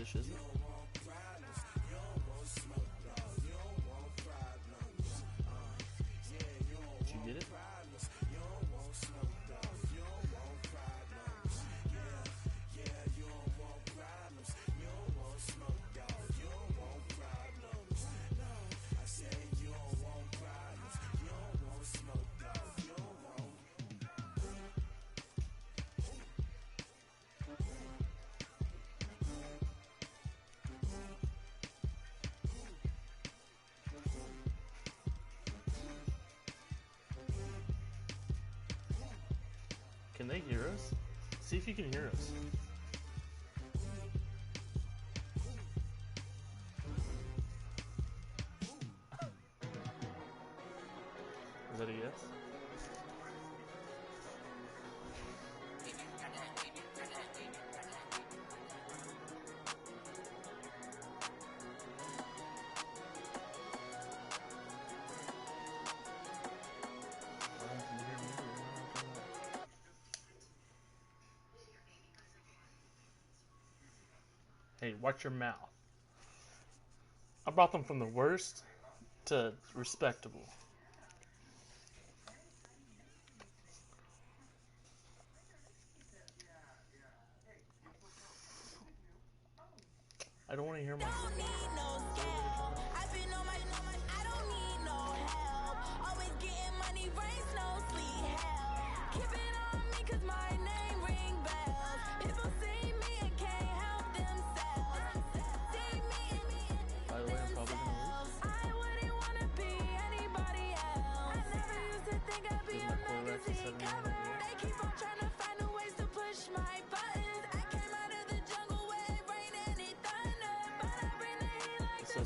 English, is it? Did you get it? Can they hear us? See if you can hear us. Is that a yes? Hey, watch your mouth. I brought them from the worst to respectable. I don't want to hear my.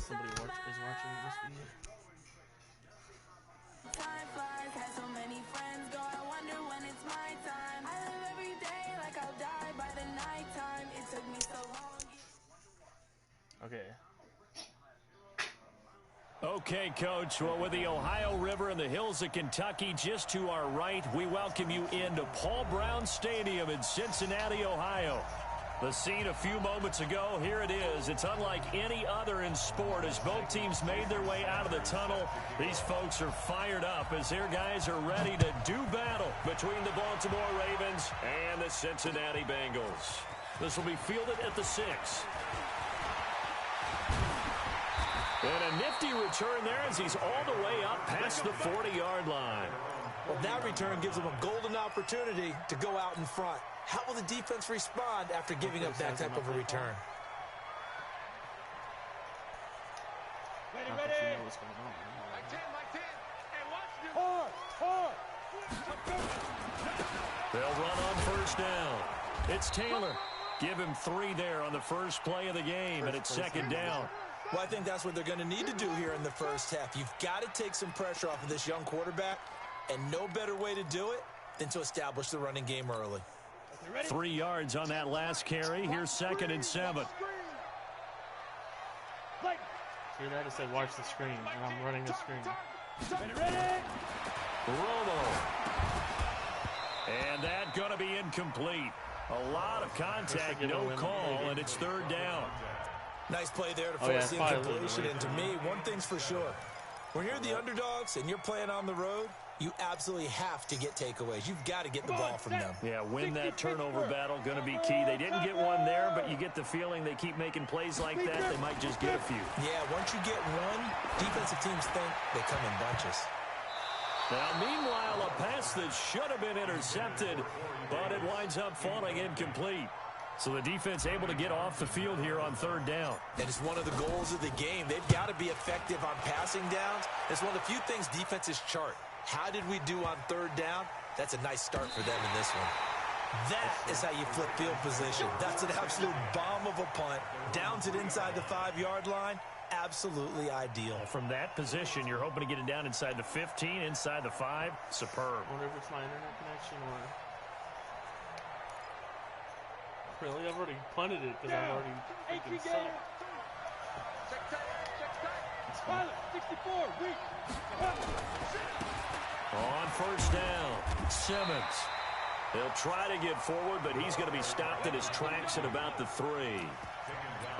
Somebody is watching this video. Time flies, had so many friends go. I wonder when it's my time. I live every day like I'll die by the nighttime. It took me so long. Okay. Okay, Coach. Well, with the Ohio River and the hills of Kentucky just to our right, we welcome you into Paul Brown Stadium in Cincinnati, Ohio. The scene a few moments ago, here it is. It's unlike any other in sport as both teams made their way out of the tunnel. These folks are fired up as their guys are ready to do battle between the Baltimore Ravens and the Cincinnati Bengals. This will be fielded at the 6. And a nifty return there as he's all the way up past the 40-yard line. Well, that return gives them a golden opportunity to go out in front. How will the defense respond after giving up that type of a return? Ready. Like 10, and watch this. They'll run on first down. It's Taylor. Give him 3 there on the first play of the game, and it's second down. Well, I think that's what they're going to need to do here in the first half. You've got to take some pressure off of this young quarterback, and no better way to do it than to establish the running game early. 3 yards on that last carry. Here's second and 7. See, I just said watch the screen, and I'm running the screen. Ready. Romo. And that going to be incomplete. A lot of contact, no call, and it's third down. Nice play there to force the incompletion. And to me, one thing's for sure. When you're the underdogs and you're playing on the road, you absolutely have to get takeaways. You've got to get the ball from them. Yeah, win that turnover battle, going to be key. They didn't get one there, but you get the feeling they keep making plays like that, they might just get a few. Yeah, once you get one, defensive teams think they come in bunches. Now, meanwhile, a pass that should have been intercepted, but it winds up falling incomplete. So the defense able to get off the field here on third down. That is one of the goals of the game. They've got to be effective on passing downs. It's one of the few things defenses chart. How did we do on third down? That's a nice start for them in this one. That is how you flip field position. That's an absolute bomb of a punt. Downs it inside the 5-yard line. Absolutely ideal. From that position, you're hoping to get it down inside the 15, inside the 5. Superb. I wonder if it's my internet connection or... Really? I've already punted it because I'm already freaking sucked. Pilot, 64, weak. On first down, Simmons. He'll try to get forward, but he's going to be stopped in his tracks at about the 3.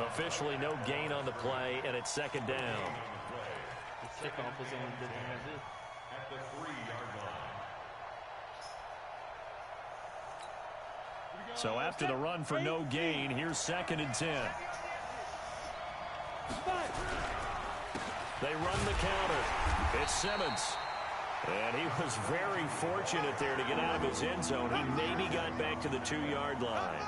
Officially no gain on the play, and it's second down. The kickoff was the only good thing I did. At the 3-yard line. So after the run for no gain, here's second and 10. They run the counter. It's Simmons. And he was very fortunate there to get out of his end zone. He maybe got back to the 2-yard line.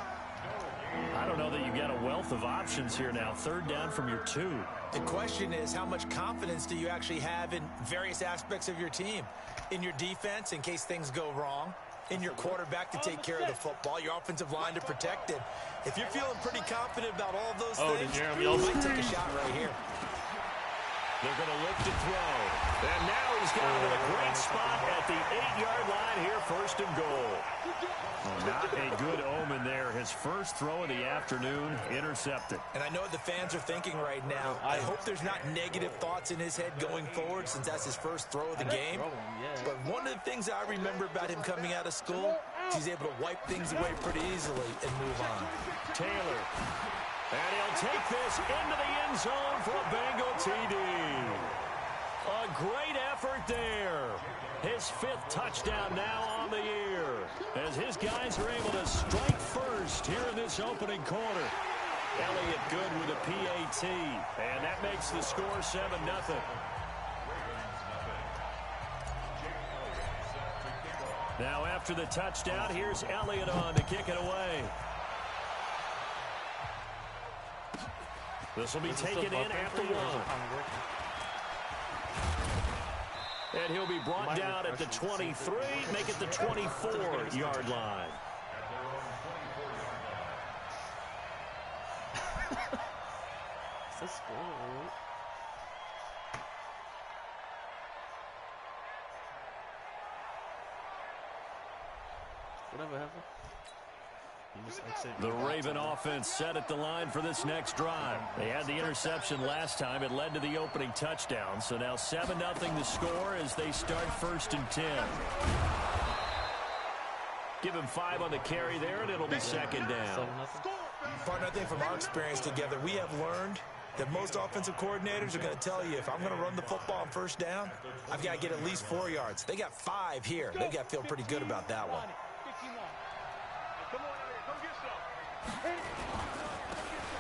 I don't know that you've got a wealth of options here now. Third down from your 2. The question is, how much confidence do you actually have in various aspects of your team? In your defense, in case things go wrong. In your quarterback to take care of the football. Your offensive line to protect it. If you're feeling pretty confident about all those things, you might take a shot right here. They're going to look to throw. And now he's got him in a great spot at the 8-yard line here, first and goal. Not a good omen there. His first throw of the afternoon intercepted. And I know what the fans are thinking right now. I hope there's not negative thoughts in his head going forward since that's his first throw of the game. But one of the things I remember about him coming out of school, he's able to wipe things away pretty easily and move on. Taylor. And he'll take this into the end zone for a Bengal TD. A great effort there. His 5th touchdown now on the year as his guys are able to strike first here in this opening quarter. Elliott good with a PAT, and that makes the score 7-0. Now after the touchdown, here's Elliott on to kick it away. This will be taken in after 1. And he'll be brought down at the 23, make it the 24-yard line. Is this score? Whatever happened? The Raven offense set at the line for this next drive. They had the interception last time. It led to the opening touchdown. So now 7-0 the score as they start first and 10. Give him 5 on the carry there, and it'll be second down. Partner, I think from our experience together, we have learned that most offensive coordinators are going to tell you, if I'm going to run the football on first down, I've got to get at least 4 yards. They got 5 here. They've got to feel pretty good about that one.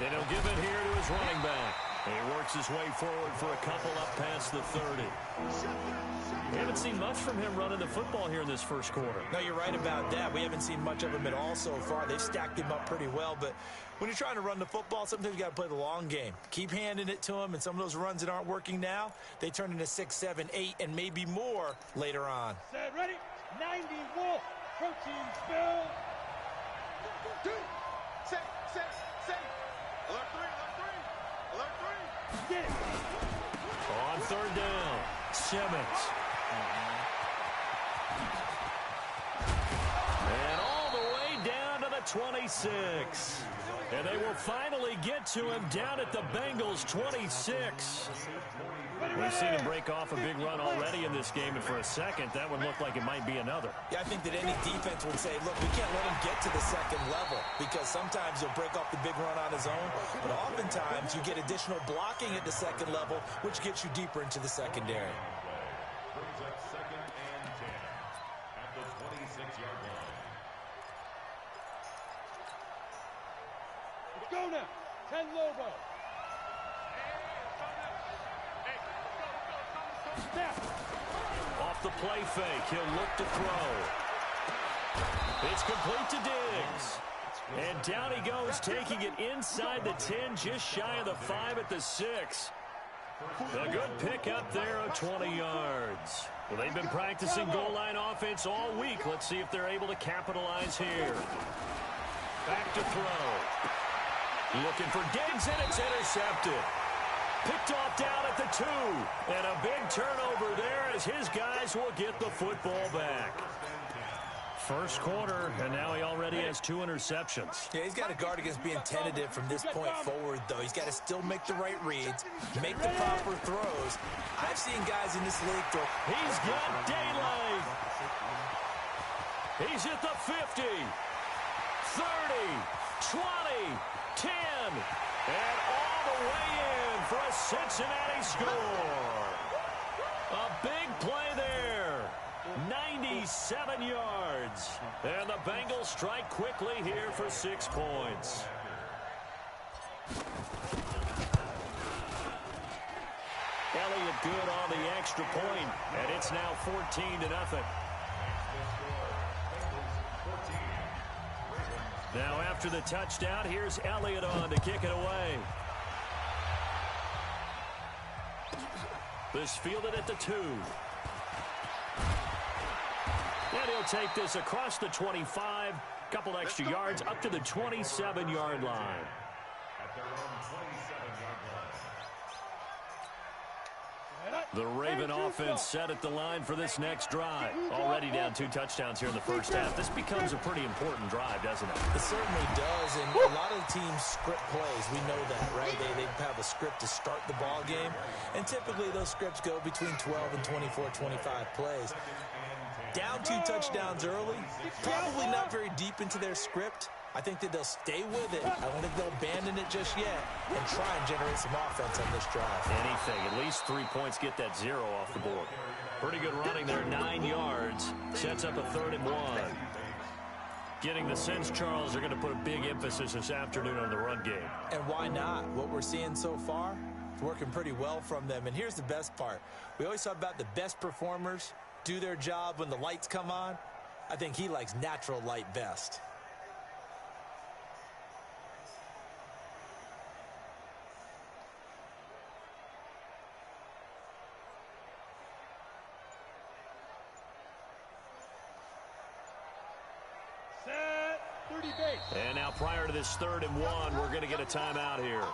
And he'll give it here to his running back. And he works his way forward for a couple up past the 30. We haven't seen much from him running the football here in this first quarter. No, you're right about that. We haven't seen much of him at all so far. They've stacked him up pretty well. But when you're trying to run the football, sometimes you got to play the long game. Keep handing it to him, and some of those runs that aren't working now, they turn into 6, 7, 8, and maybe more later on. Set, ready? 90 Wolf. Protein spill. 2. Set. Alert 3. Alert 3. Get it. On third down, Simmons. And all the way down to the 26. And they will finally get to him down at the Bengals 26. We've seen him break off a big run already in this game, and for a second, that one looked like it might be another. Yeah, I think that any defense would say, look, we can't let him get to the second level because sometimes he'll break off the big run on his own, but oftentimes you get additional blocking at the second level, which gets you deeper into the secondary. Brings up second and 10 at the 26-yard line. Let's go now. 10 logo. Off the play fake, he'll look to throw. It's complete to Diggs. And down he goes, taking it inside the 10, just shy of the 5 at the 6. A good pick up there of 20 yards. Well, they've been practicing goal line offense all week. Let's see if they're able to capitalize here. Back to throw. Looking for Diggs, and it's intercepted. Picked off down at the 2. And a big turnover there as his guys will get the football back. First quarter, and now he already has 2 interceptions. Yeah, he's got to guard against being tentative from this point forward, though. He's got to still make the right reads, make the proper throws. I've seen guys in this league throw. He's got daylight. He's at the 50, 30, 20, 10, and all the way in for a Cincinnati score. A big play there. 97 yards. And the Bengals strike quickly here for 6 points. Elliott good on the extra point, and it's now 14-0. Now after the touchdown, here's Elliott on to kick it away. This fielded at the 2. And he'll take this across the 25, couple extra yards up to the 27-yard line. At their own 27-yard line. The Raven offense set at the line for this next drive. Already down 2 touchdowns here in the first half. This becomes a pretty important drive, doesn't it? It certainly does, and a lot of the teams script plays. We know that, right? They have a script to start the ball game, and typically those scripts go between 12 and 24, 25 plays. Down 2 touchdowns early, probably not very deep into their script. I think that they'll stay with it. I don't think they'll abandon it just yet and try and generate some offense on this drive. Anything. At least 3 points, get that 0 off the board. Pretty good running there, 9 yards. Sets up a 3rd and 1. Getting the sense, Charles, are going to put a big emphasis this afternoon on the run game. And why not? What we're seeing so far, it's working pretty well from them. And here's the best part. We always talk about the best performers do their job when the lights come on. I think he likes natural light best. And now prior to this 3rd and 1, we're going to get a timeout here.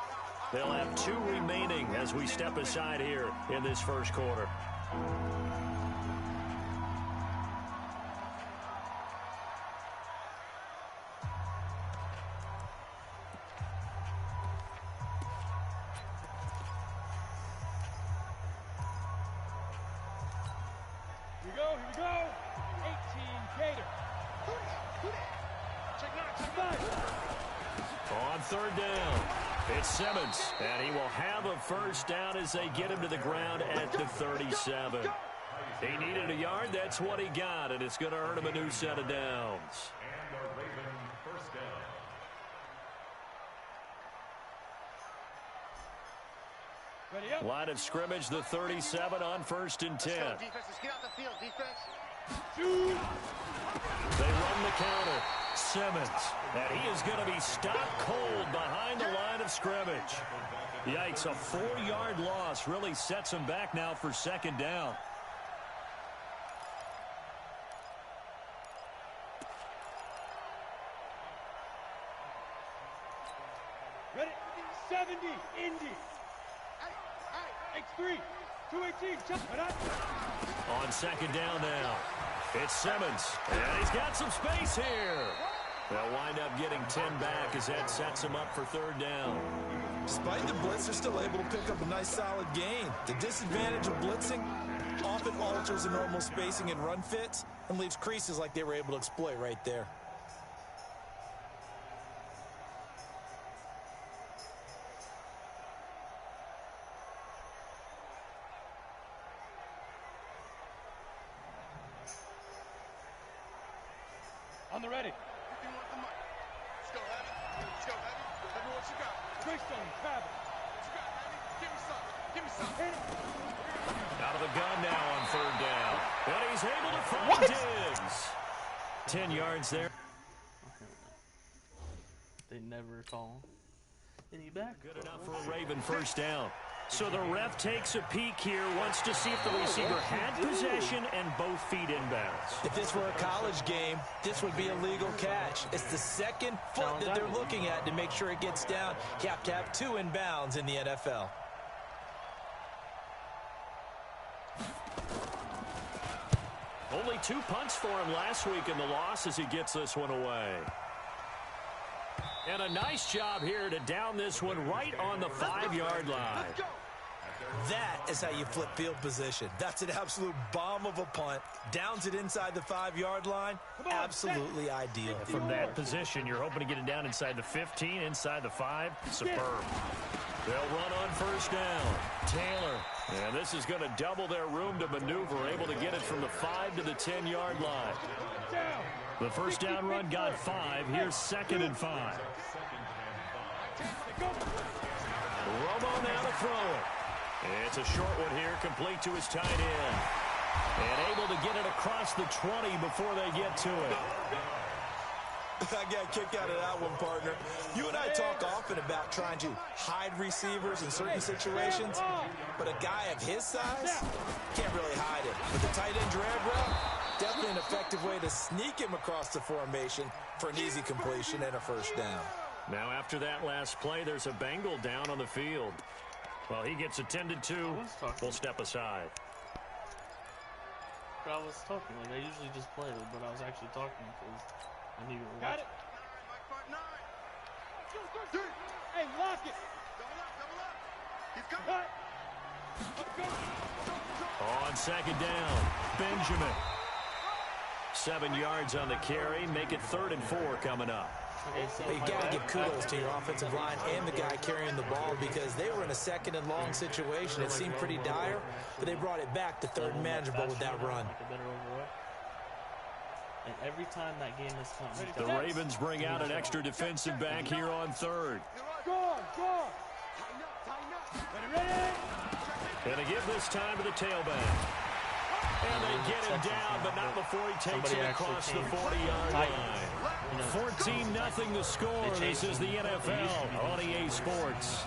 They'll have 2 remaining as we step aside here in this first quarter. Here we go. 18 Gator. On 3rd down, it's Simmons, and he will have a first down as they get him to the ground at the 37. He needed a yard. That's what he got, and it's going to earn him a new set of downs. And the Raven first down. Ready up. Line of scrimmage, the 37 on 1st and 10. Defense, let's get out the field. Defense. They run the counter. Simmons, and he is going to be stopped cold behind the line of scrimmage. Yikes, a 4-yard loss really sets him back now for 2nd down. Ready? 70. Indy. X3. 218. On 2nd down now, it's Simmons, and he's got some space here. They'll wind up getting 10 back as that sets him up for 3rd down. Despite the blitz, they're still able to pick up a nice solid gain. The disadvantage of blitzing often alters the normal spacing and run fits and leaves creases like they were able to exploit right there. On the ready. Let's go, Heavy. Let's go, Heavy. Heavy, what you got? Greystone, Travis. What you got, Heavy? Give me some. Give me some. Out of the gun now on 3rd down. And he's able to find Diggs. 10 yards there. They never call any back. Good enough for a Raven first down. So the ref takes a peek here, wants to see if the receiver had possession and both feet inbounds. If this were a college game, this would be a legal catch. It's the 2nd foot that they're looking at to make sure it gets down. You have to have 2 inbounds in the NFL. Only 2 punts for him last week in the loss as he gets this one away. And a nice job here to down this one right on the 5-yard line. That is how you flip field position. That's an absolute bomb of a punt. Downs it inside the 5-yard line. Absolutely ideal. From that position, you're hoping to get it down inside the 15, inside the 5. Superb. They'll run on first down. Taylor. And this is going to double their room to maneuver, able to get it from the 5 to the 10-yard line. The first down run got 5. Here's 2nd and 5. Romo now to throw it. It's a short one here, complete to his tight end. And able to get it across the 20 before they get to it. I got a kick out of that one, partner. You and I talk often about trying to hide receivers in certain situations, but a guy of his size can't really hide it. With the tight end drag route, definitely an effective way to sneak him across the formation for an easy completion and a first down. Now after that last play, there's a Bengal down on the field. Well, he gets attended to. We'll step aside. I was talking, like I usually just play, but I was actually talking because I knew you were watching. Got it. Hey, lock it. Double up. He's coming. On 2nd down, Benjamin. 7 yards on the carry. Make it 3rd and 4 coming up. Okay, so But you got to give kudos to your offensive line and the guy carrying the ball because they were in a 2nd and long situation. It seemed pretty dire, but they brought it back to 3rd and manageable with that run. And every time that game has come, The Ravens bring out an extra defensive back here on 3rd. Go. Ready. Going to give this time to the tailback. And they get him down, but not before he takes it across the 40-yard line. 14-0 the score. This is the NFL on EA Sports.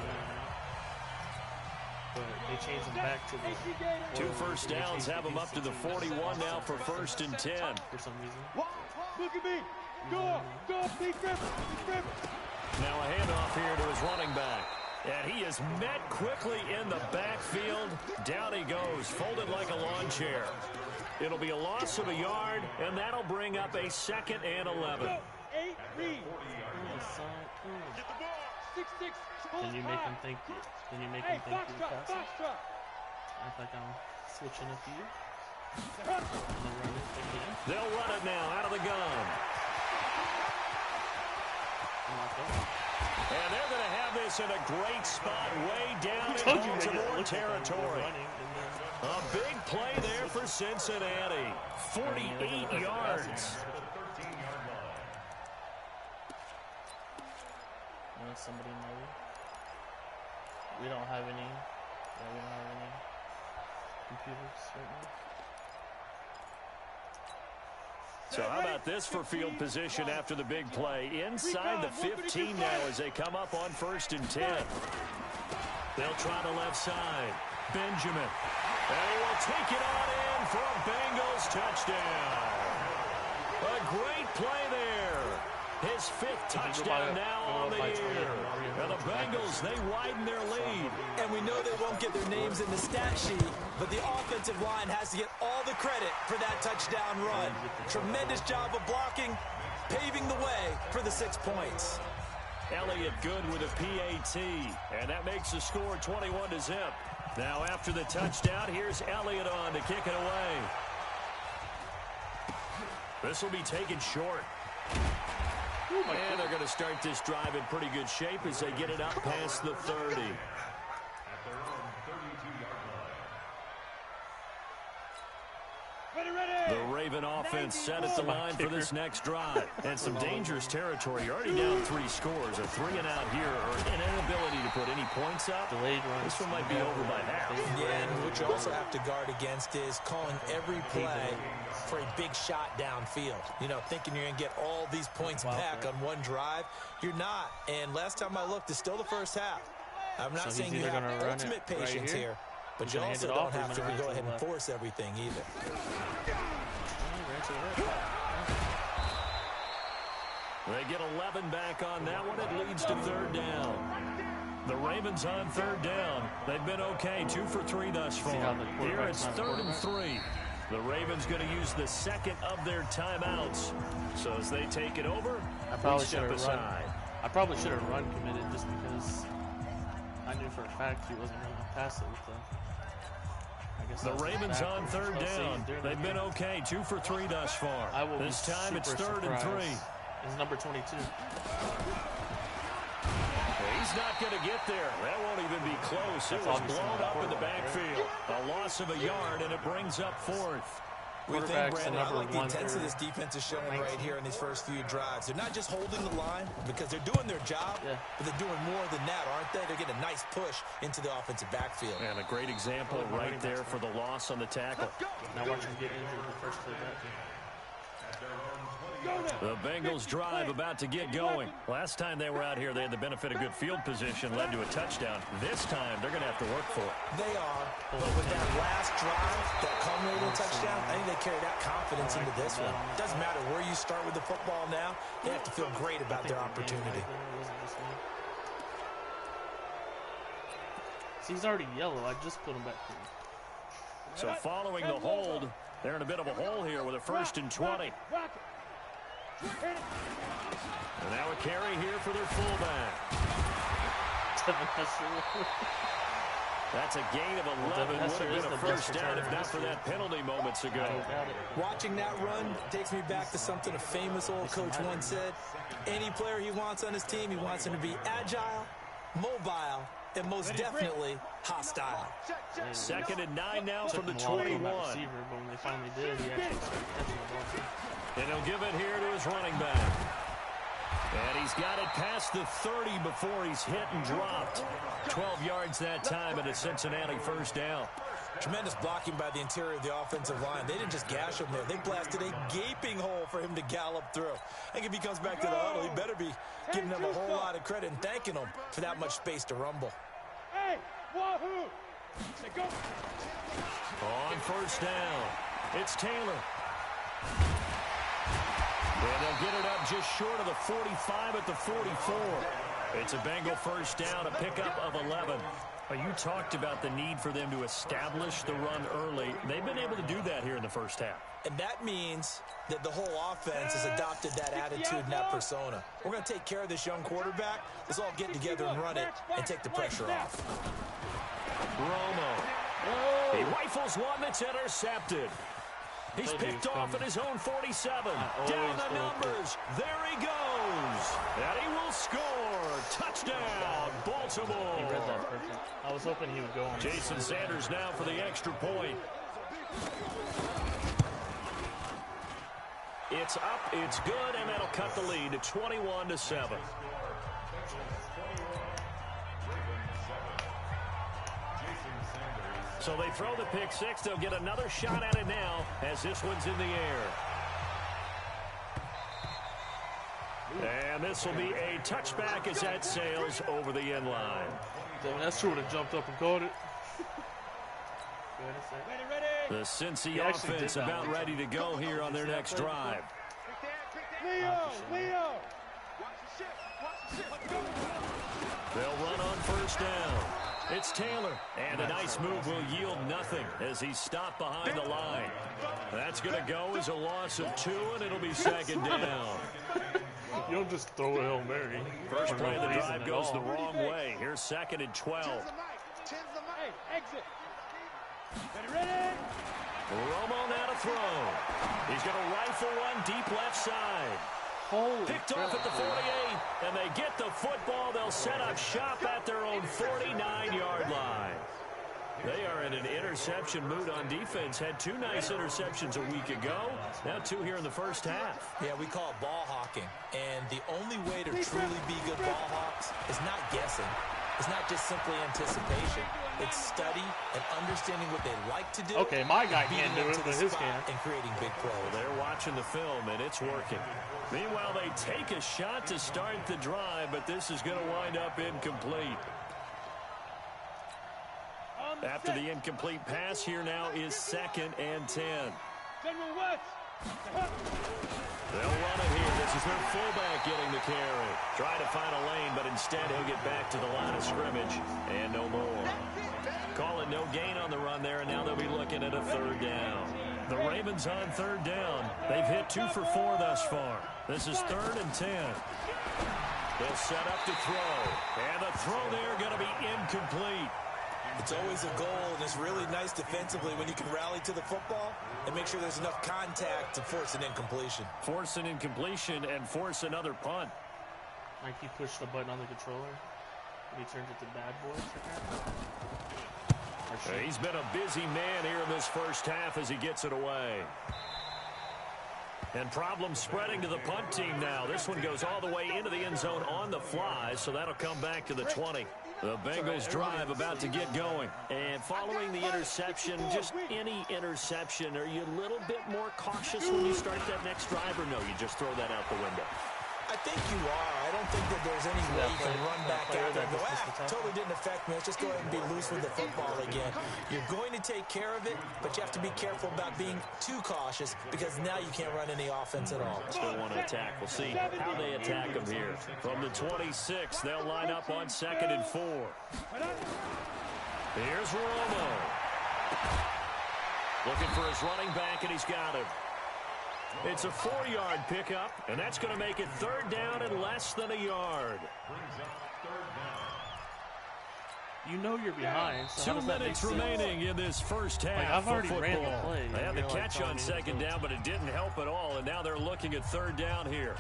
But they changed them back to the 2 first downs have them up to the 41 now for 1st and 10. for some reason. Look at me. Go. Big Ripper. Now a handoff here to his running back. And he is met quickly in the backfield. Down he goes, folded like a lawn chair. It'll be a loss of a yard, and that'll bring up a 2nd and 11. 8 read. Get the ball. 6-6. Can you make him think? Can you make him think you're passing? Act like I'm switching up here. And then run it again. They'll run it now out of the gun. And they're going to have this in a great spot way down in Baltimore territory. A big play there for Cincinnati. 48 yards. Somebody know. We don't have any. Yeah, we don't have any computers right now. So how about this for field position after the big play? Inside the 15 now as they come up on 1st and 10. They'll try the left side. Benjamin. And he will take it on in for a Bengals touchdown. A great play there. His 5th touchdown now on the year. And the Bengals, they widen their lead. And we know they won't get their names in the stat sheet, but the offensive line has to get all the credit for that touchdown run. Tremendous job of blocking, paving the way for the 6 points. Elliott good with a PAT, and that makes the score 21-0. Now after the touchdown, here's Elliott on to kick it away. This will be taken short. And they're going to start this drive in pretty good shape as they get it up past the 30. The Raven offense set at the line for this next drive. And some dangerous territory. You're already down 3 scores. A 3 and out here, or an inability to put any points up. Delayed runs. This one might be over by half. Yeah, and what you also have to guard against is calling every play for a big shot downfield. You know, thinking you're going to get all these points back on one drive. You're not. And last time I looked, it's still the first half. I'm not saying you have ultimate patience here, but you also don't have to go ahead and force everything either. They get 11 back on that one. It leads to 3rd down. The Ravens on 3rd down. They've been okay, 2 for 3 thus far. Here it's 3rd and 3. The Ravens going to use the 2nd of their timeouts. So as they take it over, I probably should have run committed just because I I knew for a fact he wasn't going to pass it with the... I guess The Ravens on third down. They've been okay, 2 for 3 thus far. This time it's 3rd and 3. It's number 22. He's not going to get there. That won't even be close. It was blown up in the backfield. A loss of a yard, and it brings up 4th. We think, Brandon, I like the intensity this defense is showing right here in these first few drives. They're not just holding the line because they're doing their job, but they're doing more than that, aren't they? They're getting a nice push into the offensive backfield. And a great example right there for the loss on the tackle. Now watch him get injured in the first play back. The Bengals drive about to get going. Last time they were out here, they had the benefit of good field position, led to a touchdown. This time, they're going to have to work for it. They are, but with that last drive, that culminating touchdown, I think they carry that confidence into this one. Doesn't matter where you start with the football now, they have to feel great about their opportunity. See, he's already yellow. I just put him back in. So following the hold, they're in a bit of a hole here with a 1st and 20. And now a carry here for their fullback. That's a gain of 11. Would have been a first down if not for that penalty moments ago. Watching that run takes me back to something a famous old coach once said. Any player he wants on his team, he wants him to be agile, mobile, and most definitely hostile. 2nd and 9 now from the 21. But when they finally did, he actually started catching the ball too. And he'll give it here to his running back. And he's got it past the 30 before he's hit and dropped. 12 yards that time and a Cincinnati first down. Tremendous blocking by the interior of the offensive line. They didn't just gash him there. They blasted a gaping hole for him to gallop through. I think if he comes back to the huddle, he better be giving them a whole lot of credit and thanking them for that much space to rumble. Hey, wahoo! Go. On first down, it's Taylor. And they'll get it up just short of the 45 at the 44. It's a Bengal first down, a pickup of 11. You talked about the need for them to establish the run early. They've been able to do that here in the first half. And that means that the whole offense has adopted that attitude and that persona. We're going to take care of this young quarterback. Let's all get together and run it and take the pressure off. Romo. He rifles one that's intercepted. He's picked off at his own 47. Down the numbers. There he goes. And he will score. Touchdown, Baltimore. He read that perfect. I was hoping he would go on. Jason Sanders now for the extra point. It's up, it's good, and that'll cut the lead to 21-7. So they throw the pick six. They'll get another shot at it now as this one's in the air. And this will be a touchback as that sails over the end line. Damn, that sure would have jumped up and caught it. The Cincy offense about ready to go here on their next drive. Leo! They'll run on first down. It's Taylor, and a nice move will yield nothing as he's stopped behind the line. That's going to go as a loss of 2, and it'll be second down. You don't just throw a Hail Mary. First play of the drive goes the wrong way. Here's 2nd and 12. Hey, exit. Ready? Romo now to throw. He's going to rifle one deep left side. Picked off at the 48, and they get the football. They'll set up shop at their own 49-yard line. They are in an interception mood on defense. Had 2 nice interceptions a week ago. Now 2 here in the first half. Yeah, we call it ball hawking. And the only way to truly be good ball hawks is not guessing. It's not just simply anticipation. It's study and understanding what they like to do. Okay, my guy can't do it, but his can. And creating big plays. Well, they're watching the film, and it's working. Meanwhile, they take a shot to start the drive, but this is going to wind up incomplete. After the incomplete pass, here now is 2nd and 10. General West. They'll run it here. This is their fullback getting the carry. Try to find a lane, but instead he'll get back to the line of scrimmage and no more. Call it no gain on the run there, and now they'll be looking at a 3rd down. The Ravens on 3rd down. They've hit 2 for 4 thus far. This is 3rd and 10. They'll set up to throw. And the throw there going to be incomplete. It's always a goal, and it's really nice defensively when you can rally to the football and make sure there's enough contact to force an incompletion. Force an incompletion and force another punt. Like he pushed the button on the controller and he turns it to bad boys. He's been a busy man here in this first half as he gets it away. And problems spreading to the punt team now. This one goes all the way into the end zone on the fly, so that'll come back to the 20. The Bengals drive about to get going. And following the interception, just any interception, are you a little bit more cautious when you start that next drive, or no, you just throw that out the window? I think you are. I don't think that there's any way you can run back out there and go, totally didn't affect me. Let's just go ahead and be loose with the football again. You're going to take care of it, but you have to be careful about being too cautious because now you can't run any offense at all. Still want to attack. We'll see how they attack them here. From the 26, they'll line up on 2nd and 4. Here's Romo. Looking for his running back, and he's got him. It's a 4-yard pickup, and that's going to make it 3rd down and less than a yard. You know you're behind. So 2 minutes remaining in this first half. Like, I've already of ran the play. They had the catch like, on 2nd down, but it didn't help at all, and now they're looking at 3rd down here.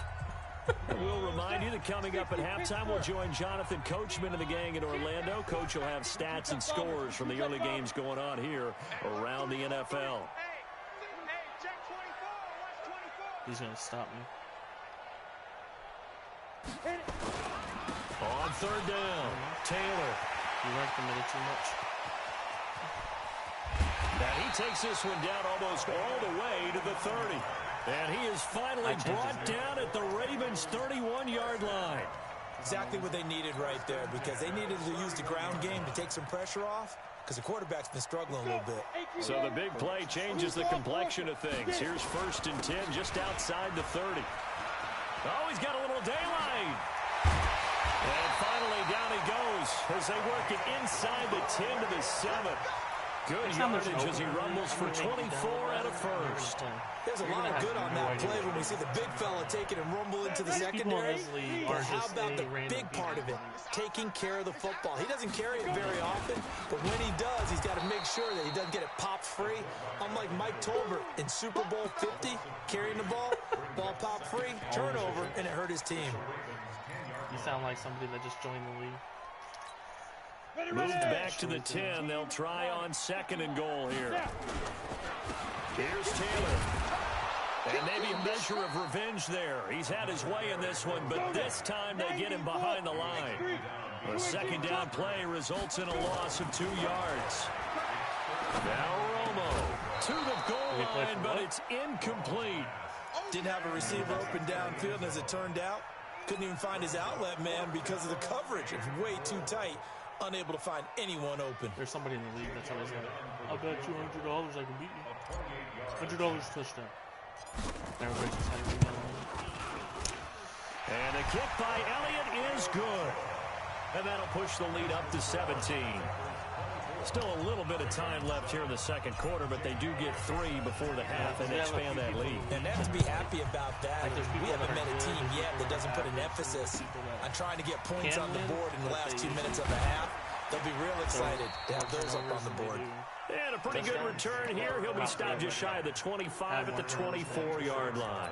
We'll remind you that coming up at halftime, we'll join Jonathan Coachman and the gang in Orlando. Coach will have stats and scores from the early games going on here around the NFL. He's going to stop me. On 3rd down, Taylor. You weren't committed too much. And he takes this one down almost all the way to the 30. And he is finally brought down at the Ravens' 31-yard line. Exactly what they needed right there, because they needed to use the ground game to take some pressure off, because the quarterback's been struggling a little bit. So the big play changes the complexion of things. Here's 1st and 10 just outside the 30. Oh, he's got a little daylight. And finally down he goes as they work it inside the 10 to the 7. Good yardage as he rumbles for 24 at a first. There's a lot of good on that play when we see the big fella take it and rumble into the secondary. But how about the big part of it, taking care of the football? He doesn't carry it very often, but when he does, he's got to make sure that he doesn't get it popped free. Unlike Mike Tolbert in Super Bowl 50, carrying the ball popped free, turnover, and it hurt his team. You sound like somebody that just joined the league. Moved back to the 10. They'll try on 2nd and goal here. Here's Taylor. And maybe a measure of revenge there. He's had his way in this one, but this time they get him behind the line. The 2nd down play results in a loss of 2 yards. Now Romo to the goal line, but it's incomplete. Didn't have a receiver open downfield, and as it turned out, couldn't even find his outlet man because of the coverage. It's way too tight. Unable to find anyone open. There's somebody in the league that's always like, I'll bet $200 I can beat you. $100 touchdown. Everybody's just having me. And a kick by Elliott is good. And that'll push the lead up to 17. Still a little bit of time left here in the 2nd quarter, but they do get 3 before the half and expand that lead. And they have to be happy about that. We haven't met a team yet that doesn't put an emphasis on trying to get points on the board in the last 2 minutes of the half. They'll be real excited to have those up on the board. And a pretty good return here. He'll be stopped just shy of the 25 at the 24-yard line.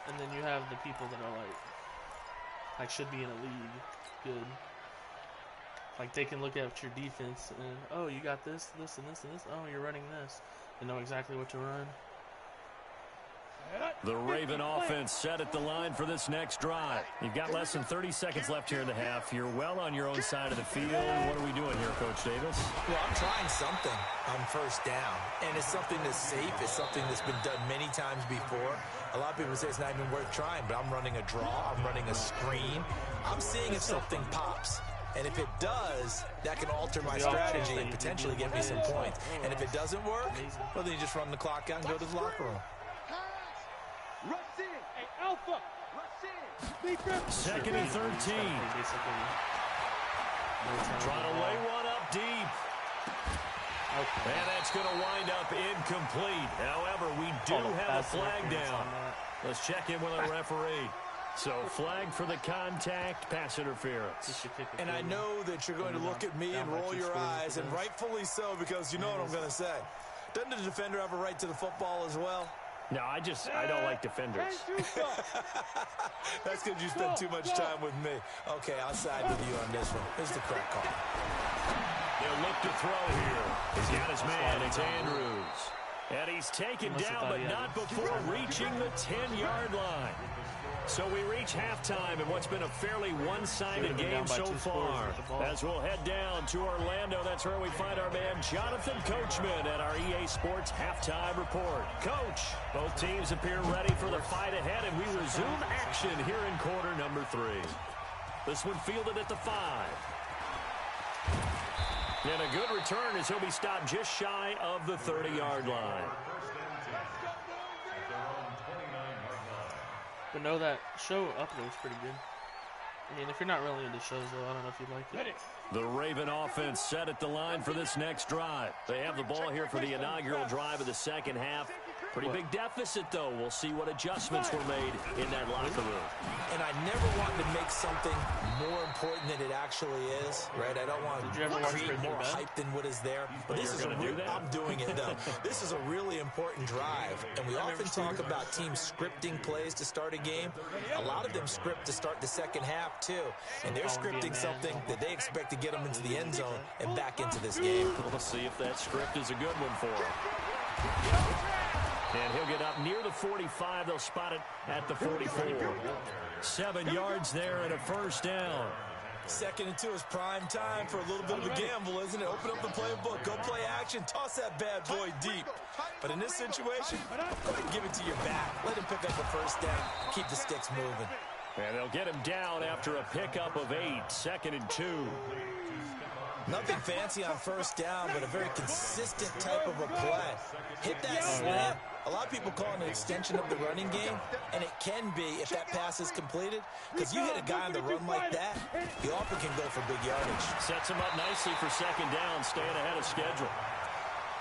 And then you have the people that are like should be in a league. Good. Like, they can look at your defense and, oh, you got this, this, and this, and this. Oh, you're running this. They know exactly what to run. The Raven offense set at the line for this next drive. You've got less than 30 seconds left here in the half. You're well on your own side of the field. What are we doing here, Coach Davis? Well, I'm trying something on 1st down. And it's something that's safe. It's something that's been done many times before. A lot of people say it's not even worth trying, but I'm running a draw. I'm running a screen. I'm seeing if something pops. And if it does, that can alter my strategy and potentially get me some points. And if it doesn't work, well, then you just run the clock out and go to the locker room. 2nd and 13. Trying to lay one up deep. And that's going to wind up incomplete. However, we do have a flag down. Let's check in with our referee. So flag for the contact, pass interference. And I know that you're going to look at me and roll your eyes, and rightfully so, because you know what I'm going to say. Doesn't the defender have a right to the football as well? No, I don't like defenders. That's because you spend too much time with me. Okay, I'll side with you on this one. Here's the correct call. He'll look to throw here. He's got his man. It's Andrews. And he's taken down, but not before reaching the 10-yard line. So we reach halftime in what's been a fairly one-sided game so far. As we'll head down to Orlando, that's where we find our man Jonathan Coachman at our EA Sports Halftime Report. Coach, both teams appear ready for the fight ahead, and we resume action here in quarter number 3. This one fielded at the 5. And a good return as he'll be stopped just shy of the 30-yard line. But no, that show up there was pretty good. I mean, if you're not really into shows, though, I don't know if you like it. The Raven offense set at the line for this next drive. They have the ball here for the inaugural drive of the second half. Pretty big deficit, though. We'll see what adjustments were made in that locker room. And I never want to make something more important than it actually is, right? I don't want to create more hype than what is there. But this is I'm doing it, though. This is a really important drive. And we often talk about teams scripting plays to start a game. A lot of them script to start the second half, too. And they're scripting something that they expect to get them into the end zone and back into this game. We'll see if that script is a good one for him. And he'll get up near the 45. They'll spot it at the 44. 7 yards there and a first down. 2nd and 2 is prime time for a little bit of a gamble, isn't it? Open up the playbook, go play action, toss that bad boy deep. But in this situation, go ahead and give it to your back. Let him pick up a first down. Keep the sticks moving. And they'll get him down after a pickup of 8. 2nd and 2. Nothing fancy on first down, but a very consistent type of a play. Hit that slant. A lot of people call it an extension of the running game, and it can be if that pass is completed, because you hit a guy on the run like that, he often can go for big yardage. Sets him up nicely for second down, staying ahead of schedule.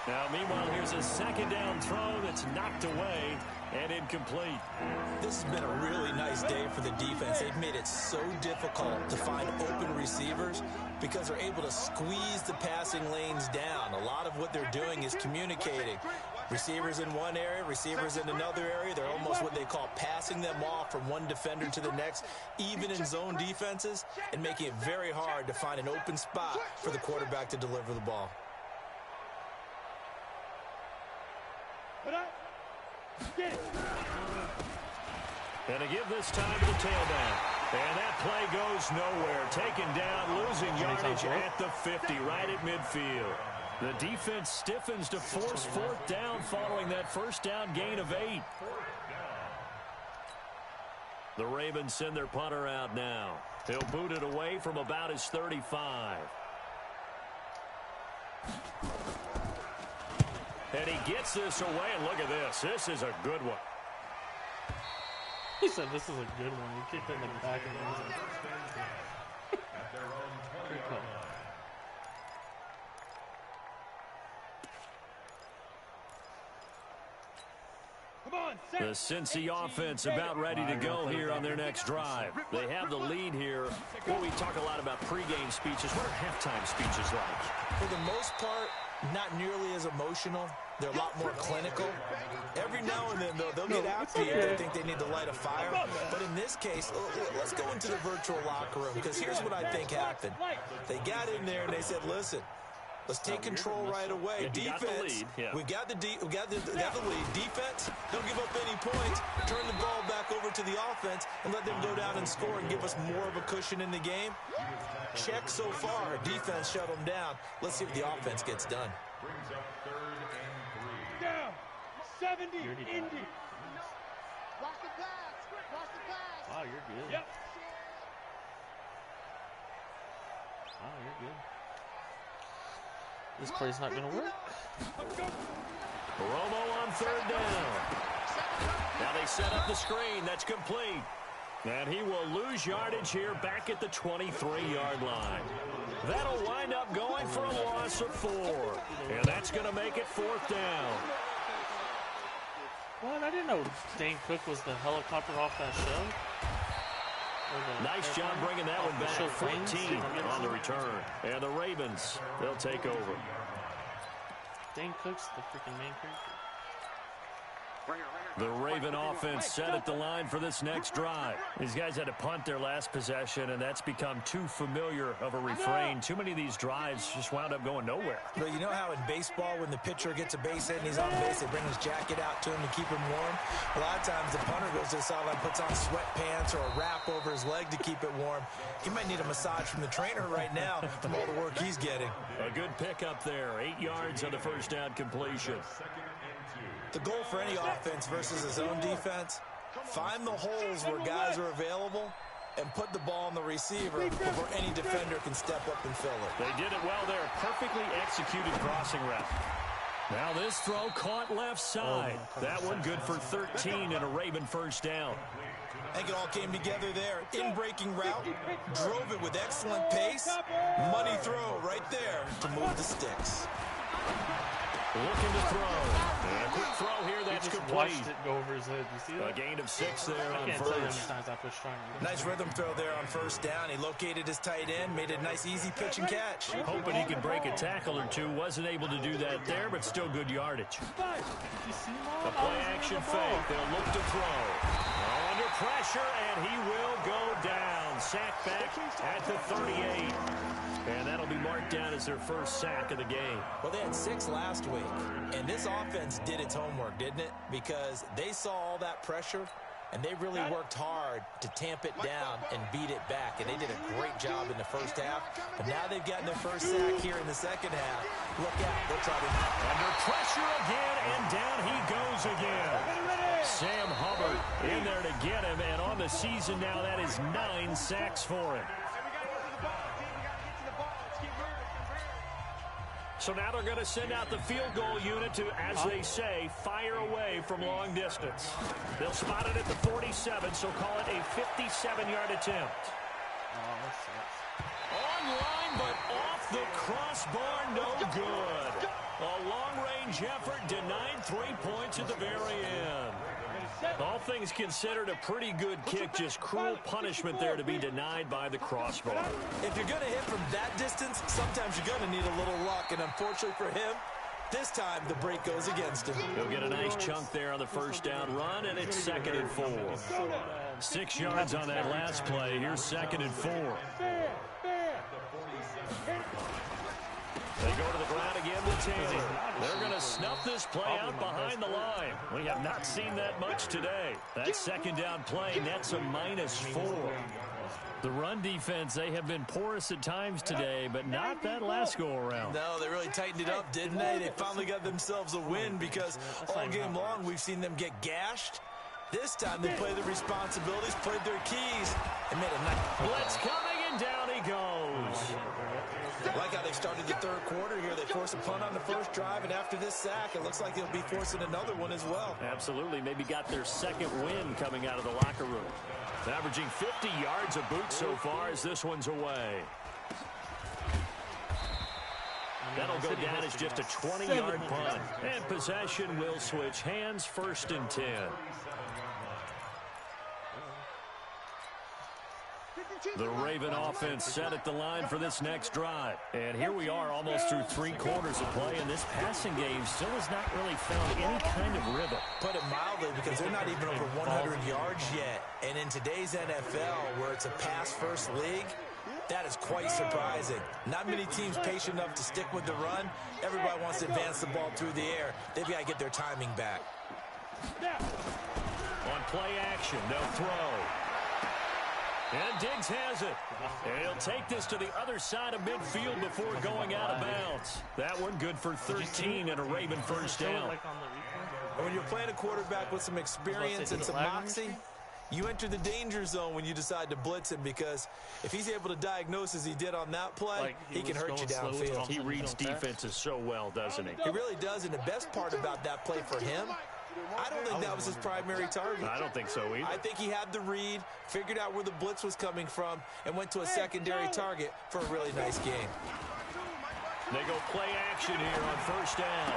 Now, meanwhile, here's a second down throw that's knocked away and incomplete. This has been a really nice day for the defense. They've made it so difficult to find open receivers because they're able to squeeze the passing lanes down. A lot of what they're doing is communicating. Receivers in one area, receivers in another area. They're almost what they call passing them off from one defender to the next, even in zone defenses, and making it very hard to find an open spot for the quarterback to deliver the ball. And to give this time to the tailback. And that play goes nowhere. Taken down, losing yardage at the 50, right at midfield. The defense stiffens to force 4th down following that first down gain of 8. The Ravens send their punter out now. He'll boot it away from about his 35. And he gets this away, and look at this. This is a good one. He said this is a good one. He kicked it in the back of the end zone. Pretty cool. The Cincy offense about ready to go here on their next drive. They have the lead here. Well, we talk a lot about pregame speeches. What are halftime speeches like? For the most part, not nearly as emotional. They're a lot more clinical. Every now and then, though, they'll get after you if they think they need to light a fire. But in this case, let's go into the virtual locker room, because here's what I think happened. They got in there and they said, listen, let's take control right away. Defense, we got the lead. Defense, don't give up any points. Turn the ball back over to the offense and let them go down and score and give us more of a cushion in the game. Check so far. Defense shut them down. Let's see what the offense gets done. Brings up 3rd and 3. Down. 70. Indy. Watch the pass. Watch the pass. Wow, you're good. Yep. Wow, you're good. This play's not going to work. Romo on 3rd down. Now they set up the screen. That's complete. And he will lose yardage here back at the 23-yard line. That'll wind up going for a loss of 4. And that's going to make it 4th down. What? I didn't know Dane Cook was the helicopter off that show. Nice job bringing that one back. 14 on the return. And the Ravens, they'll take over. Dane Cook's the freaking main character. The Raven offense set at the line for this next drive. These guys had to punt their last possession, and that's become too familiar of a refrain. Too many of these drives just wound up going nowhere. But you know how in baseball, when the pitcher gets a base hit and he's on base, they bring his jacket out to him to keep him warm? A lot of times the punter goes to the sideline, puts on sweatpants or a wrap over his leg to keep it warm. He might need a massage from the trainer right now from all the work he's getting. A good pickup there. 8 yards on the first down completion. The goal for any offense versus his own defense, find the holes where guys are available and put the ball on the receiver before any defender can step up and fill it. They did it well there. Perfectly executed crossing route. Now this throw caught left side. That one good for 13 and a Raven first down. I think it all came together there. In-breaking route, drove it with excellent pace. Money throw right there to move the sticks. Looking to throw. And a quick throw here. That's complete. Watched it go over his head. You see that? A gain of 6 there on I can't tell you how many first. times I pushed triangle. Nice rhythm throw there on first down. He located his tight end, made a nice easy pitch and catch. Hoping he could break a tackle or two. Wasn't able to do that there, but still good yardage. A play action fake. They'll look to throw. Under pressure, and he will go down. Sack back at the 38. And that'll be marked down as their first sack of the game. Well, they had 6 last week, and this offense did its homework, didn't it? Because they saw all that pressure, and they really worked hard to tamp it down and beat it back, and they did a great job in the first half. But now they've gotten their first sack here in the second half. Look out. They'll try to... Under pressure again, and down he goes again. Sam Hubbard in there to get him, and on the season now, that is 9 sacks for him. So now they're going to send out the field goal unit to, as they say, fire away from long distance. They'll spot it at the 47, so call it a 57-yard attempt. Online, but off the crossbar, no good. A long-range effort denied 3 points at the very end. All things considered, a pretty good kick, just cruel punishment there to be denied by the crossbar. If you're going to hit from that distance, sometimes you're going to need a little luck, and unfortunately for him, this time the break goes against him. He'll get a nice chunk there on the first down run, and it's 2nd and 4. 6 yards on that last play. Here's 2nd and 4. They go to the ground again with Taney. They're going to snuff this play out behind the line. We have not seen that much today. That second down play nets a -4. The run defense, they have been porous at times today, but not that last go-around. No, they really tightened it up, didn't they? They finally got themselves a win because all game long we've seen them get gashed. This time they played their responsibilities, played their keys, and made a nice blitz coming, and down he goes. I like how they started the third quarter here. They forced a punt on the first drive, and after this sack, it looks like they'll be forcing another one as well. Absolutely. Maybe got their second win coming out of the locker room. Averaging 50 yards a boot so far as this one's away. That'll go down as just a 20-yard punt. And possession will switch hands, 1st and 10. The Raven offense set at the line for this next drive. And here we are almost through 3 quarters of play, and this passing game still has not really found any kind of rhythm. Put it mildly, because they're not even over 100 yards yet. And in today's NFL, where it's a pass-first league, that is quite surprising. Not many teams patient enough to stick with the run. Everybody wants to advance the ball through the air. They've got to get their timing back. On play action, they'll throw. And Diggs has it. And he'll take this to the other side of midfield before going out of bounds. That one good for 13 and a Raven first down. When you're playing a quarterback with some experience and some moxie, you enter the danger zone when you decide to blitz him, because if he's able to diagnose as he did on that play, he can hurt you downfield. He reads defenses so well, doesn't he? He really does, and the best part about that play for him, I don't think that was his primary target. I don't think so either. I think he had the read, figured out where the blitz was coming from, and went to a secondary target for a really nice game. They go play action here on first down.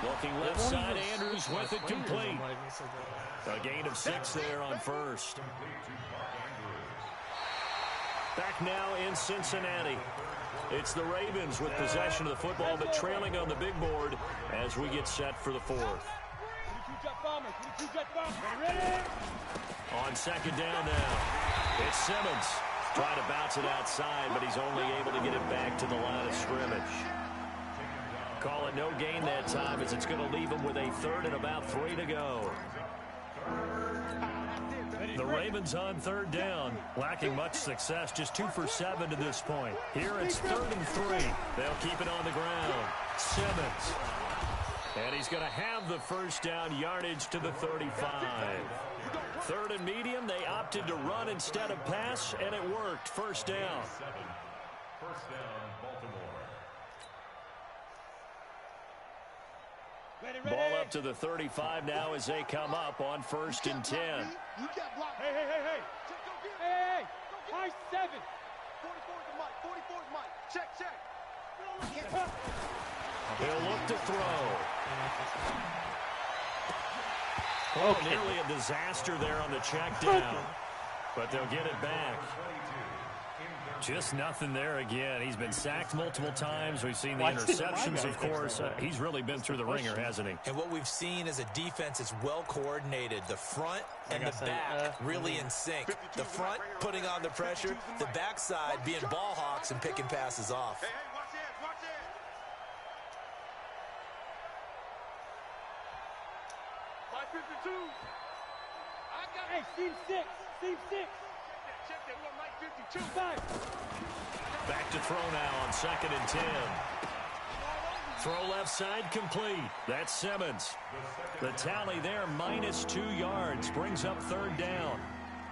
Looking left side, Andrews with it complete. A gain of 6 there on first. Back now in Cincinnati. It's the Ravens with possession of the football, but trailing on the big board as we get set for the fourth. On second down now, it's Simmons trying to bounce it outside, but he's only able to get it back to the line of scrimmage. Call it no gain that time, as it's going to leave him with a 3rd and about 3 to go. The Ravens on 3rd down, lacking much success, just 2 for 7 to this point. Here it's 3rd and 3. They'll keep it on the ground. Simmons. And he's going to have the first down, yardage to the 35. 3rd and medium, they opted to run instead of pass, and it worked. First down. First down, Baltimore. Ball up to the 35 now as they come up on 1st and 10. Hey. High 7. 44's the mic. 44's mic. Check. He'll look to throw. Nearly a disaster there on the check down, but they'll get it back. Just nothing there again. He's been sacked multiple times. We've seen the interceptions, of course. He's really been through the ringer, hasn't he? And what we've seen is a defense that's well coordinated. The front and the back really in sync. The front putting on the pressure. The backside being ball hawks and picking passes off. Hey, watch it. 52. I got it. Hey, Steve 6. Check that. We're Mike 52. Back to throw now on 2nd and 10. Throw left side complete. That's Simmons. The tally there, -2 yards, brings up 3rd down.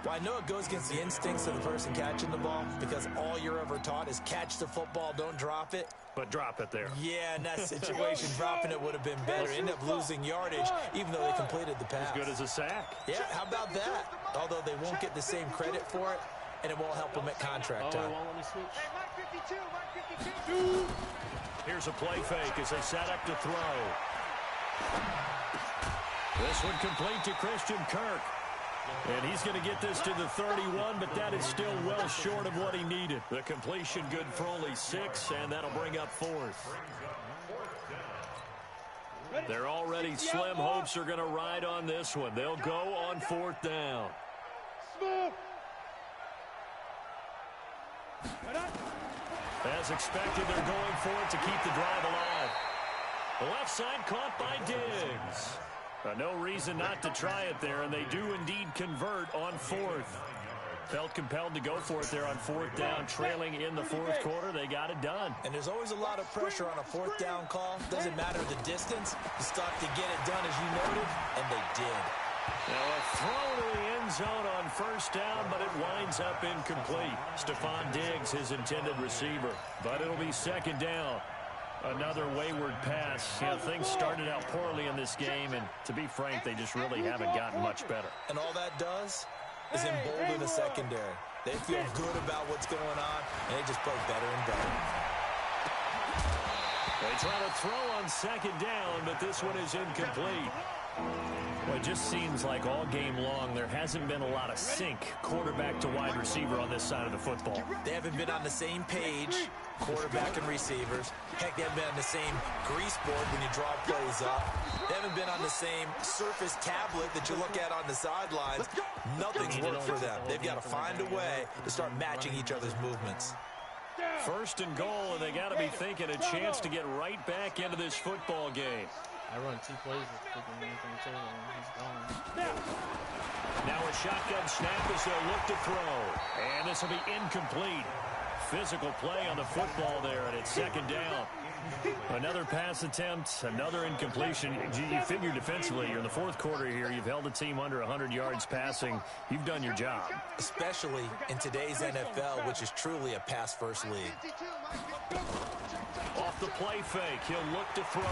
Well, I know it goes against the instincts of the person catching the ball, because all you're ever taught is catch the football, don't drop it. But drop it there. Yeah, in that situation, dropping it would have been better. End up losing yardage, even though they completed the pass. As good as a sack. Yeah, how about that? Although they won't get the same credit for it, and it won't help them at contract time. Won't let me switch. Hey, Mike 52. Here's a play fake as they set up to throw. This one complete to Christian Kirk. And he's going to get this to the 31, but that is still well short of what he needed. The completion good for only 6, and that'll bring up 4th. They're already slim hopes are going to ride on this one. They'll go on 4th down. As expected, they're going for it to keep the drive alive. The left side caught by Diggs. No reason not to try it there, and they do indeed convert on 4th. Felt compelled to go for it there on 4th down, trailing in the 4th quarter. They got it done. And there's always a lot of pressure on a 4th down call. Doesn't matter the distance. You stop to get it done, as you noted, and they did. Now a throw to the end zone on 1st down, but it winds up incomplete. Stephon Diggs, his intended receiver. But it'll be 2nd down. Another wayward pass. Yeah, things started out poorly in this game, and to be frank, they just really haven't gotten much better. And all that does is embolden the secondary. They feel good about what's going on, and they just play better and better. They try to throw on 2nd down, but this one is incomplete. Well, it just seems like all game long there hasn't been a lot of sync quarterback to wide receiver on this side of the football. They haven't been on the same page, quarterback and receivers. Heck, they haven't been on the same grease board when you draw plays up. They haven't been on the same surface tablet that you look at on the sidelines. Nothing's worked for them. They've got to find a way to start matching each other's movements. 1st and goal, and they got to be thinking a chance to get right back into this football game. I run 2 plays with freaking Nathan Taylor, and he's gone. Now a shotgun snap as they'll look to throw. And this will be incomplete. Physical play on the football there, and it's 2nd down. Another pass attempt, another incompletion. You figure defensively, you're in the 4th quarter here. You've held the team under 100 yards passing. You've done your job. Especially in today's NFL, which is truly a pass-first league. Off the play fake, he'll look to throw.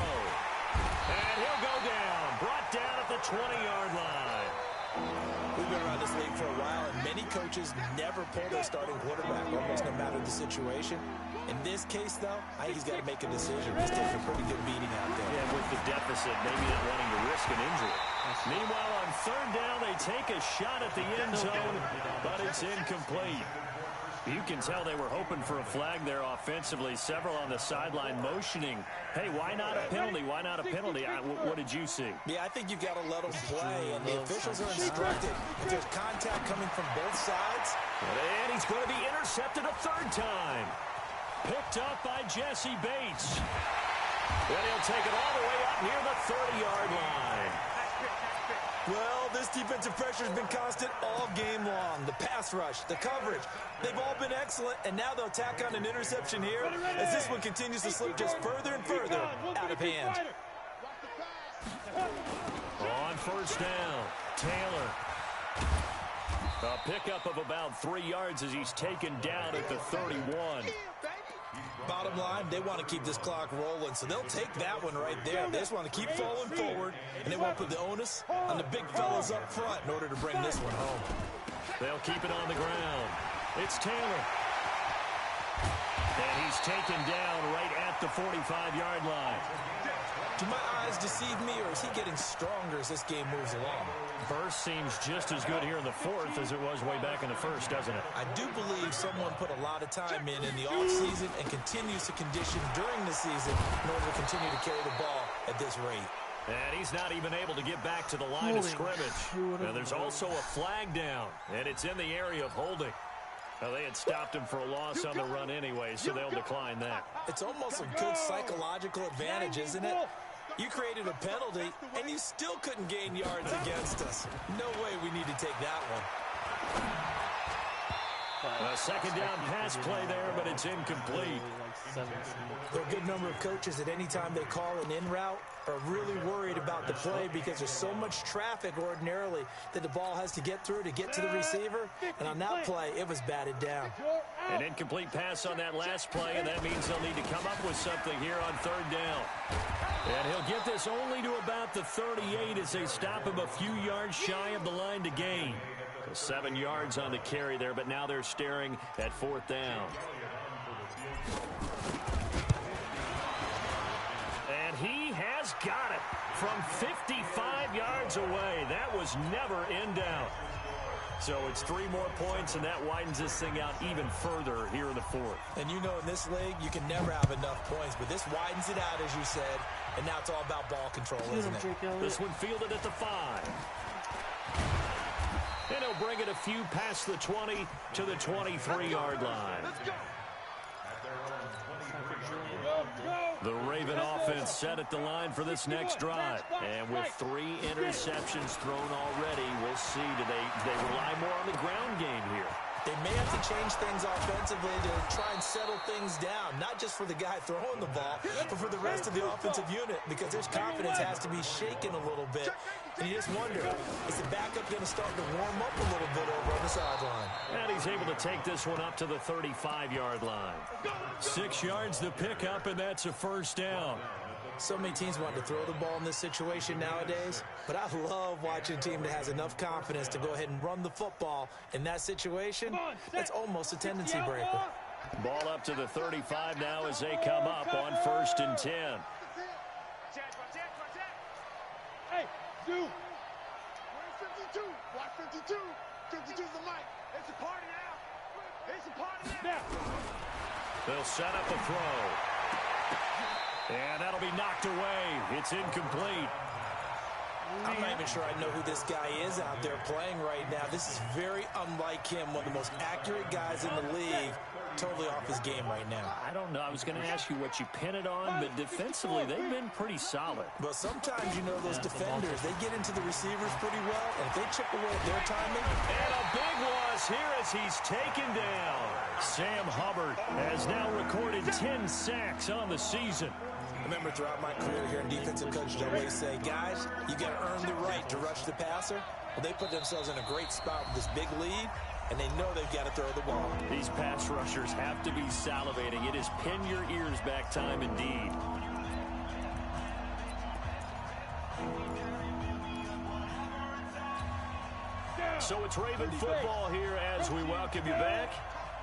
And he'll go down. Brought down at the 20-yard line. We've been around this league for a while, and many coaches never pull their starting quarterback, almost no matter the situation. In this case, though, I think he's got to make a decision. He's taking a pretty good beating out there. Yeah, with the deficit, maybe not wanting to risk an injury. Meanwhile, on 3rd down, they take a shot at the end zone, but it's incomplete. You can tell they were hoping for a flag there offensively. Several on the sideline motioning, hey, why not a penalty? Why not a penalty? What did you see? Yeah, I think you've got to let them play, and the officials are instructed. If there's contact coming from both sides. And he's going to be intercepted a third time. Picked up by Jesse Bates. And he'll take it all the way up near the 30-yard line. Well, this defensive pressure has been constant all game long. The pass rush, the coverage, they've all been excellent, and now they'll tack on an interception here as this one continues to slip just further and further out of hand. On first down, Taylor. A pickup of about 3 yards as he's taken down at the 31. Bottom line, they want to keep this clock rolling, so they'll take that one right there. They just want to keep falling forward, and they won't put the onus on the big fellas up front in order to bring this one home. They'll keep it on the ground. It's Taylor. And he's taken down right at the 45-yard line. Do my eyes deceive me, or is he getting stronger as this game moves along? Burst seems just as good here in the fourth as it was way back in the first, doesn't it? I do believe someone put a lot of time in the offseason and continues to condition during the season in order to continue to carry the ball at this rate. And he's not even able to get back to the line of scrimmage. Now, there's also a flag down, and it's in the area of holding. Now, they had stopped him for a loss on the run anyway, so they'll decline that. It's almost a good psychological advantage, isn't it? You created a penalty, and you still couldn't gain yards against us. No way we need to take that one. A second down pass play there, but it's incomplete. There are a good number of coaches at any time they call an in route are really worried about the play because there's so much traffic ordinarily that the ball has to get through to get to the receiver. And on that play, it was batted down. An incomplete pass on that last play, and that means they'll need to come up with something here on third down. And he'll get this only to about the 38 as they stop him a few yards shy of the line to gain. 7 yards on the carry there, but now they're staring at fourth down. And he has got it from 55 yards away. That was never in doubt. So it's 3 more points, and that widens this thing out even further here in the fourth. And you know in this league, you can never have enough points, but this widens it out, as you said, and now it's all about ball control, isn't it? This one fielded at the 5. And he'll bring it a few past the 20 to the 23-yard line. The Raven offense set at the line for this next drive. And with 3 interceptions thrown already, we'll see. Do they rely more on the ground game here? They may have to change things offensively to try and settle things down, not just for the guy throwing the ball, but for the rest of the offensive unit, because his confidence has to be shaken a little bit. And you just wonder, is the backup going to start to warm up a little bit over on the sideline? And he's able to take this one up to the 35-yard line. 6 yards to pick up, and that's a first down. So many teams want to throw the ball in this situation nowadays, but I love watching a team that has enough confidence to go ahead and run the football. In that situation, that's almost a tendency breaker. Ball up to the 35 now as they come up on 1st and 10. Hey, you! We're 52. Watch 52. 52's the mic. It's a party now. It's a party now. They'll set up a throw. And that'll be knocked away. It's incomplete. I'm not even sure I know who this guy is out there playing right now. This is very unlike him, one of the most accurate guys in the league. Totally off his game right now. I don't know. I was going to ask you what you pin it on, but defensively, they've been pretty solid. But sometimes, you know, those defenders, they get into the receivers pretty well, and if they chip away at their timing. And a big loss here as he's taken down. Sam Hubbard has now recorded 10 sacks on the season. I remember throughout my career here in defensive coaches, I always say, guys, you got to earn the right to rush the passer. Well, they put themselves in a great spot with this big lead, and they know they've got to throw the ball. These pass rushers have to be salivating. It is pin your ears back time indeed. So it's Raven football here as we welcome you back.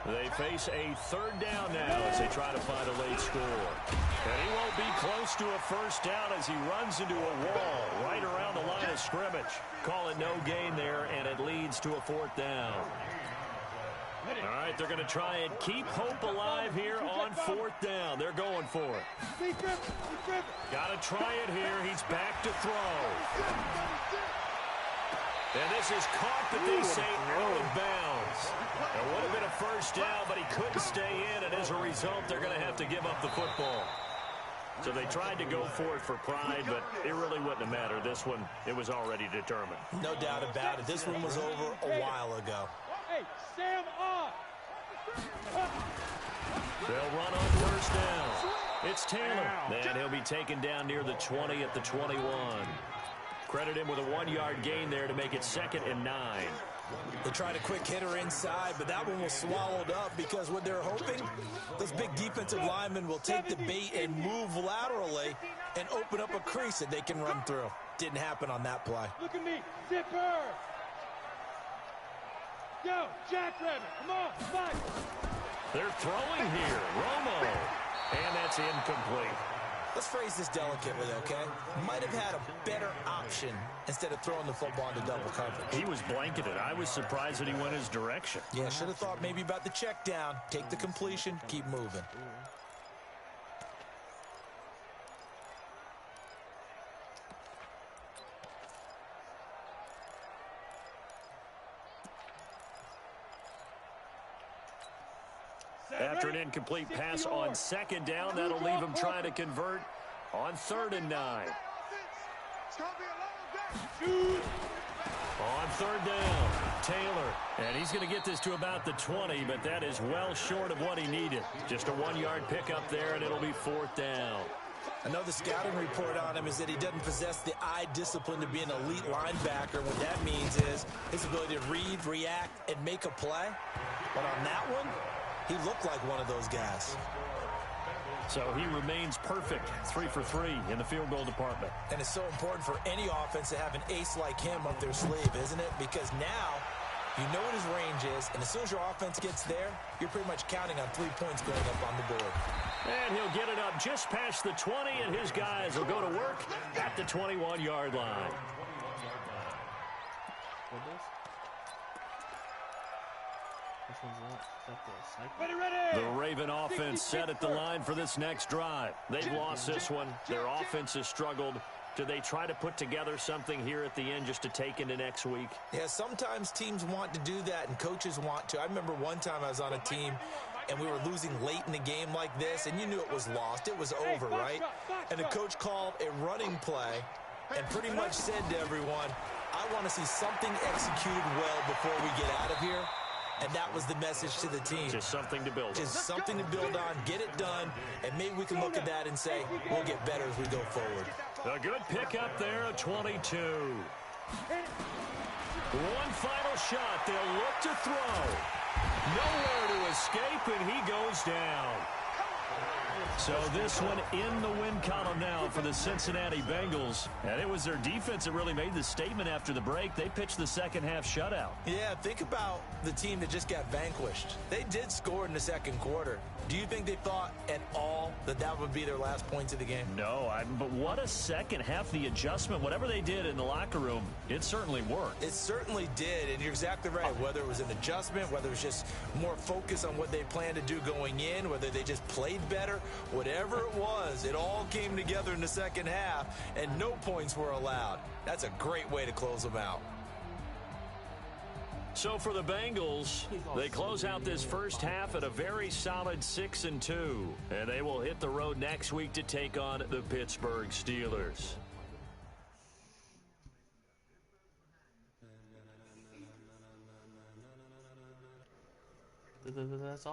They face a 3rd down now as they try to find a late score. And he won't be close to a first down as he runs into a wall right around the line of scrimmage. Call it no gain there, and it leads to a 4th down. All right, they're going to try and keep hope alive here on 4th down. They're going for it. Got to try it here. He's back to throw. And this is caught, but they say out of bounds. It would have been a first down, but he couldn't stay in, and as a result, they're going to have to give up the football. So they tried to go for it for pride, but it really wouldn't have mattered. This one, it was already determined. No doubt about it. This one was over a while ago. Hey, Sam on. They'll run on first down. It's Taylor, and he'll be taken down near the 20 at the 21. Credit him with a 1-yard gain there to make it 2nd and 9. They tried a quick hitter inside, but that one was swallowed up because what they're hoping, those big defensive linemen will take the bait and move laterally and open up a crease that they can run through. Didn't happen on that play. Look at me, Zipper. Yo, Jackrabbit, come on, fight. They're throwing here. Romo. And that's incomplete. Let's phrase this delicately, okay? Might have had a better option instead of throwing the football into double coverage. He was blanketed. I was surprised that he went his direction. Yeah, should have thought maybe about the check down. Take the completion, keep moving. After an incomplete pass on 2nd down, that'll leave him trying to convert on 3rd and 9. On 3rd down, Taylor. And he's going to get this to about the 20, but that is well short of what he needed. Just a 1-yard pickup there, and it'll be 4th down. Another scouting report on him is that he doesn't possess the eye discipline to be an elite linebacker. What that means is his ability to read, react, and make a play. But on that one, he looked like one of those guys. So he remains perfect, 3 for 3 in the field goal department. And it's so important for any offense to have an ace like him up their sleeve, isn't it? Because now you know what his range is, and as soon as your offense gets there, you're pretty much counting on 3 points going up on the board. And he'll get it up just past the 20, and his guys will go to work at the 21-yard line. The Raven offense set at the line for this next drive. They've lost this one. Their offense has struggled. Do they try to put together something here at the end just to take into next week? Yeah, sometimes teams want to do that and coaches want to. I remember one time I was on a team and we were losing late in the game like this, and you knew it was lost. It was over, right? And the coach called a running play and pretty much said to everyone, I want to see something executed well before we get out of here. And that was the message to the team. Just something to build on. Just something to build on, get it done, and maybe we can look at that and say, we'll get better as we go forward. A good pickup there, a 22. One final shot. They'll look to throw. Nowhere to escape, and he goes down. So this one in the win column now for the Cincinnati Bengals. And it was their defense that really made the statement after the break. They pitched the second half shutout. Yeah, think about the team that just got vanquished. They did score in the second quarter. Do you think they thought at all that that would be their last points of the game? No, but what a second half. The adjustment, whatever they did in the locker room, it certainly worked. It certainly did, and you're exactly right. Whether it was an adjustment, whether it was just more focus on what they planned to do going in, whether they just played better, whatever it was, it all came together in the second half, and no points were allowed. That's a great way to close them out. So for the Bengals, they close out this first half at a very solid 6-2. And they will hit the road next week to take on the Pittsburgh Steelers. That's all.